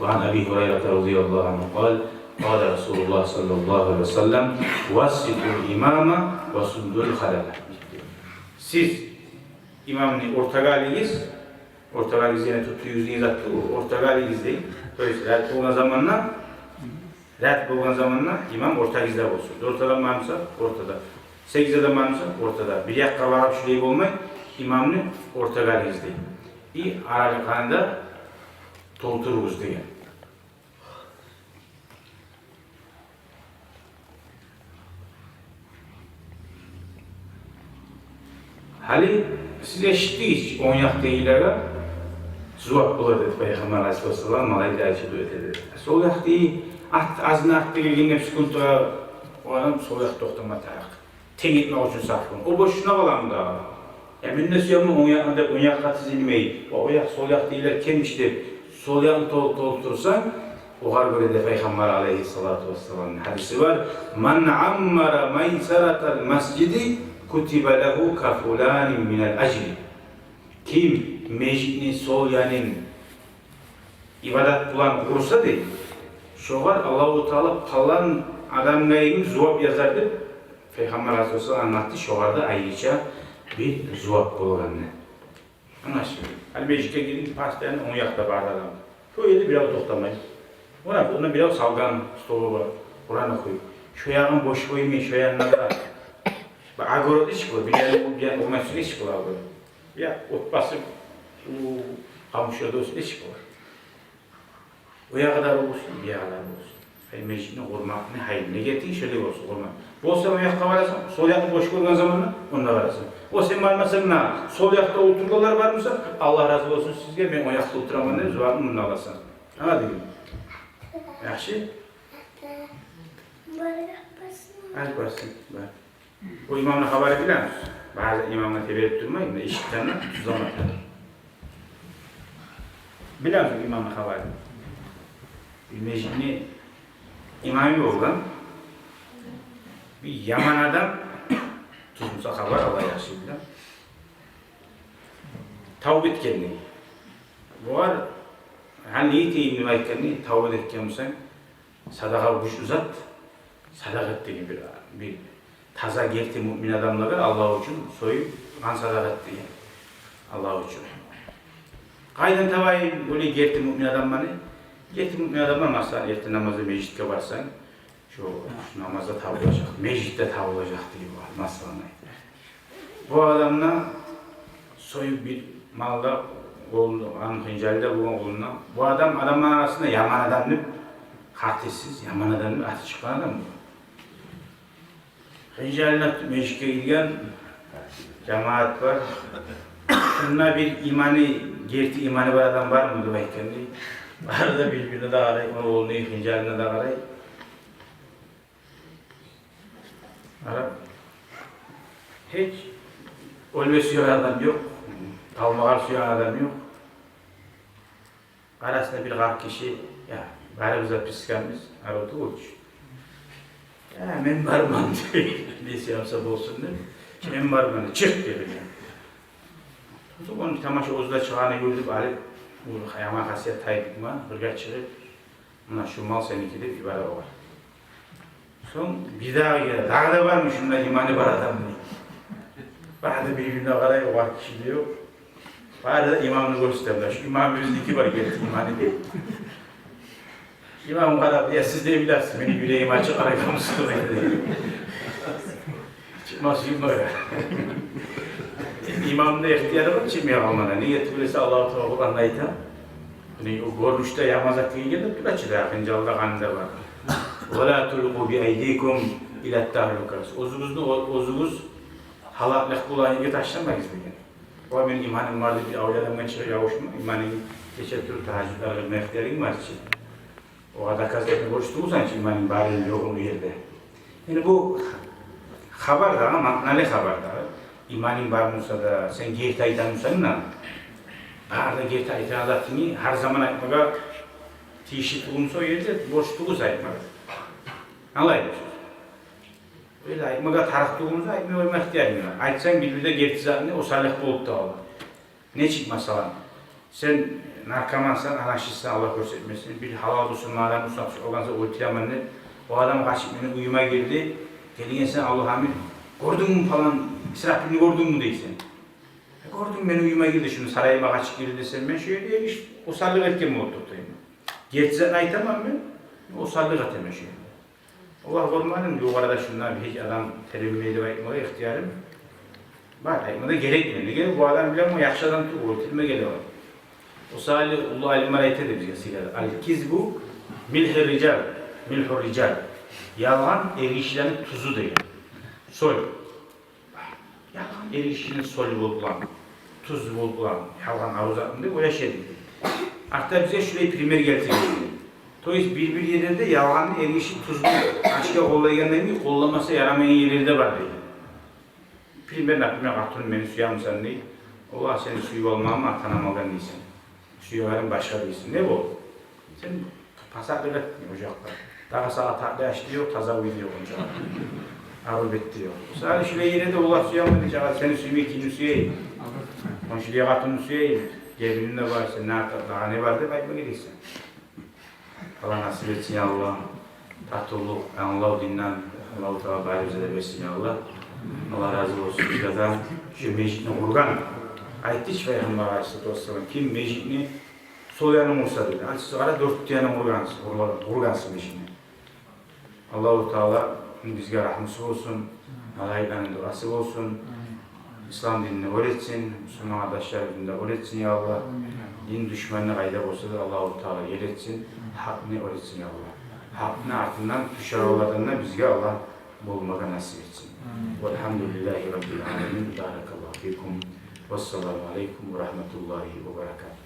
وعن أبي هريرة رضي الله عنه قال قال رسول الله صلى الله عليه وسلم واسطوا الإمام وسدوا الخلل. Siz imamni o'rtaga yine tuttu yüzünü zattı o'rtaga izleyin. Rat bo'lgan zamanla imam o'rtagizda bo'lsin. O'rtada mansa o'rtada. 8 adam mansa o'rtada. Bir yoqqa borib shulay bo'lmay, imamni o'rtaga izleyin. Aralıqanda to'ltiramiz degan. Hali siz eshitdingiz, 10 yoqdagilarga javob bo'ladi deb Payg'ambar Aleyhisselam malayda aytib o'tadi. Sol yoqdagi azna aqtga kelganda sekundaga o'ram sol yoqda to'xtamadi. Teng etmoq uchun safqon. O boshuna qolamda. Eminne suyamı 10 yoqda 10 yoqqa tizilmey. O yoq sol yoqdagilar kimmiş deb sol yoqni to'ltirsan, oğar göre de Peygamber Aleyhissalatu vesselam'ın hadisi var. Man ammara maysaratal mascidi kutiba lehu kafulanin minel acri. Kim mecidni sol yanın ibadat bulan kursa değil, şoğar Allah-u Teala kalan adamga cevap yazar deb Peygamber Aleyhisselam anlattı. Şoğarda ayrıca bir cevap bulganını. Anlaşıldı. Hal mecide gidin pastanın 10 yoqda bar adam. Şöyle biraz to'xtamaydi. Ona biraz salgan stolu var. Orana koy. Şu yağın boş koymayın, şu yanına da. Agorot iş bu. Bir olmasın iş bu agorot. Ya ot basıp kamışada olsun iş bu. O ya kadar olsun, bir ya kadar olsun. Mecidini kurmak ne hayır, ne getirdi şöyle olsun kurmak. Bu olsa o yakka varasın, sol yakı boş koyduğun zamanla onda varasın. O sen varmasın na, sol yakta oturgalar var mısa? Allah razı olsun sizge, ben o yakta oturamam deriz, var mı bunu alasın. Anladın mı? Yaxşı? Az barsın. O imamla haberi bilir misin? Bazı imamla tebrik durmayın da işittenle tuzamaklar. Bilir misin imamla haberi? Mecidini imami olgan bir yaman adam tutmuşsa haber Allah yaxşı bilir. Tavba etkenini. Bu var hani niyeti aytkanini tavba etkensen sadaka kuş uzat, sadaka ettiği bir taza gerti mümin adamları Allah için soyup kan sadaka ettiği Allah için. Kaydan tavayı böyle gerti mümin adamları gerti mümin adamlar mesela ertesi namazda mecitke varsan şu namazda tavlayacak, meclitte tavlayacak diye var mesela. Bu adamla soyup bir malda Hıncal'da bu oğluna, bu adamın arasında yaman adamlı, katilsiz, yaman adamlı, atı çıkan adam bu. Hıncal'da meclike giden cemaat var. Şununla bir gerti imanı var adam var mı? Arada birbirine de arayıp, onun oğlunu Hıncal'ına da arayıp. Arap. Hiç ölme suyan adam yok. Kalmağar suyan adam yok. Arasında bir kar kişi, ya garibizat psikamız, aradı olmuş. Ya men barman diyor, neyse yapsa olsun diyor. Men barmanı çık diyor. Onun tamaşa ozda çıkanı gördük, alıp, bu yama kasiyet tayyip mi, hırga çıkıp, buna şu mal seninki de ibara var. Son bir daha geldi, daha da var mı şunda imanı var adam diyor. Bazı birbirine karayı var kişi diyor. Bazı imamını gösterdiler. Şu imam yüzündeki var geldi imanı değil. İmam kadar ya siz de bilirsiniz. Benim yüreğim açık araykamı sıkılıyor diyor. Çıkmaz böyle. İmamın da ihtiyarı var çıkmaya kalmana. Niyeti bilirse Allah-u Teala Kur'an'da ayta. O görmüşte yamazak diye gelip bir açıda yakıncalıda kanında var. وَلَا تُلْقُوا بِاَيْدِيكُمْ اِلَى التَّهْلُكَاسِ Ozunuz halaklık bulayınca taşlamayız diye. O benim imanım vardı, bir avladan çıkıyor yavuşma, imanım geçer türlü tahaccüdler ve ihtiyarım var için. O kadar kazetini konuştuğumuzdan için imanım bari yoğun yerde. Yani bu haber da ama ne haber da? İmanım var mıysa da sen gertaydan mısın da? Arada gertaydan adatını her zaman aytmaga tişit olunsa o yerde boşluğu saytmaga. Anlayın. Öyle aytmaga tarıktığımızda aytmaya ihtiyacım var. Aytsan birbirine gertizatını o salih bulup da olur. Ne çık mesela? Sen narkomansan, anarşistsen Allah göstermesin. Bir halal olsun, mağaranın usam olansa uyutayamanı. O adam kaçıp beni uyuma girdi. Gelin sen Allah'ım gördün mü falan, İsrafil'ini gördün mü deysen. Gördüm beni uyuma girdi, şunu sarayıma kaçıp girdi desem ben şöyle diye işte o sarlık etken mi oturtayım. Gerçekten aytamam ben, o sarlık eteme şöyle. Allah korumadım diyor, o arada şunlar hiç adam televizyon ayıkmaya ihtiyarım. Var, ayıkmada gerekmiyor. Bu adam bilen o yakşı adam tuğ, o tilme geliyor. O sahili Ulu Alimler ayette bize sigara. Al-kizbu milhur rical. Yalan erişilerin tuzu değil. Sol. Yalan erişinin solü bulunan, tuz bulunan, yalan aruzatında o yaşadı. Hatta bize şurayı primer getiriyor. Dolayısıyla bir yerinde yalanın erişi tuzlu, başka kollayanların kollaması yaramayan yerlerde var dedi. Primer naklimen kartonun beni suya mı sen değil? Allah senin suyu olmağımı atanamadan değilsin. Suyu verin başka değilsin. Ne bu? Sen pasaklık etmiyor ocakta. Daha sağa tatlı açlıyor, taza uyuyor ocakta. Arul bettiriyor. Sadece şuraya yine de Allah suya mı diyecek? Senin suyumu ikinci suya yiyin. Şuraya kartonun suya yiyin. Cebinin de var, sen daha ne vardı? Kayıp mı gidiyorsun? Allah nasip etsin ya Allah. Tahtuluk, Allah dinlen, Allah-u Teala gayri bize de versin ya Allah. Allah razı olsun. Biz de şu mecidini kurgan. Ayet hiç Peygamber Aleyhisselatü Vesselam kim mecidini sol yanım olsa dedi. Siz ara dört yanım kurgansın mecidini. Allah-u Teala bizge rahmeti olsun. Malaika'nın duası olsun. İslam dinini öğretsin. Müslüman kardeşlerimizi de öğretsin ya Allah. Din düşmanına kayda olsa da Allah-u Teala yer etsin. Hakkını öğretsin ya Allah. Hakkını ardından düşer oladığında bizge Allah bulmaga nasip etsin. Velhamdülillahi Rabbil alemin. Barakallahu fikum. Vesselamu aleyküm ve rahmetullahi ve berekatuhu.